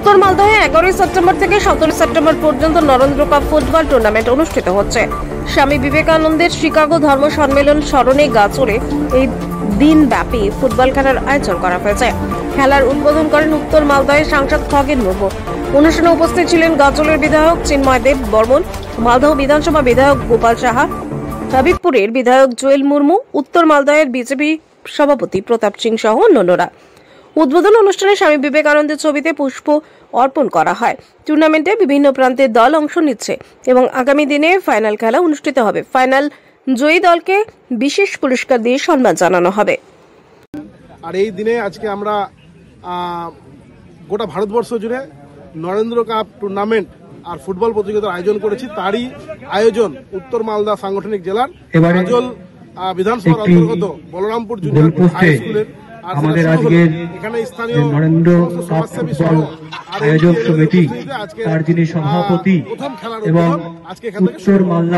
উত্তর মালদহে 11 সেপ্টেম্বর থেকে 17 সেপ্টেম্বর পর্যন্ত নরেন্দ্র কাপ ফুটবল টুর্নামেন্ট অনুষ্ঠিত হচ্ছে। স্বামী বিবেকানন্দের শিকাগো ধর্ম সম্মেলন স্মরণে গাজলে এই দিনব্যাপী ফুটবল খেলার আয়োজন করা হয়েছে। খেলার উদ্বোধন করেন উত্তর মালদহের সাংসদ খগেন মুর্মু। অনুষ্ঠানে উপস্থিত ছিলেন গাজলের বিধায়ক চিন্ময় দেব বর্মন, মালদহ বিধানসভা বিধায়ক গোপাল সাহা, হাবিবপুরের বিধায়ক জুয়েল মুর্মু, উত্তর মালদহের বিজেপি সভাপতি প্রতাপ সিং সহ অন্যান্যরা। উদ্বোধন অনুষ্ঠানে স্বামী বিবেকানন্দের ছবিতে পুষ্প অর্পণ করা হয়। টুর্নামেন্টে বিভিন্ন প্রান্তের দল অংশ নিচ্ছে এবং আগামী দিনে ফাইনাল খেলা অনুষ্ঠিত হবে। ফাইনাল জয়ী দলকে বিশেষ পুরস্কার দিয়ে সম্মান জানানো হবে। আর এই দিনে আজকে আমরা গোটা ভারতবর্ষ জুড়ে নরেন্দ্র কাপ টুর্নামেন্ট আর ফুটবল প্রতিযোগিতার আয়োজন করেছি। তারই আয়োজন উত্তর মালদা সাংগঠনিক জেলার গাজল বিধানসভার অন্তর্গত বলরামপুর জুনিয়র হাই স্কুলের আমাদের আজকের এখানে স্থানীয় নরেন্দ্র কাপ ফুটবল আয়োজক সমিতি তার যিনি সভাপতি এবং উত্তর মালদা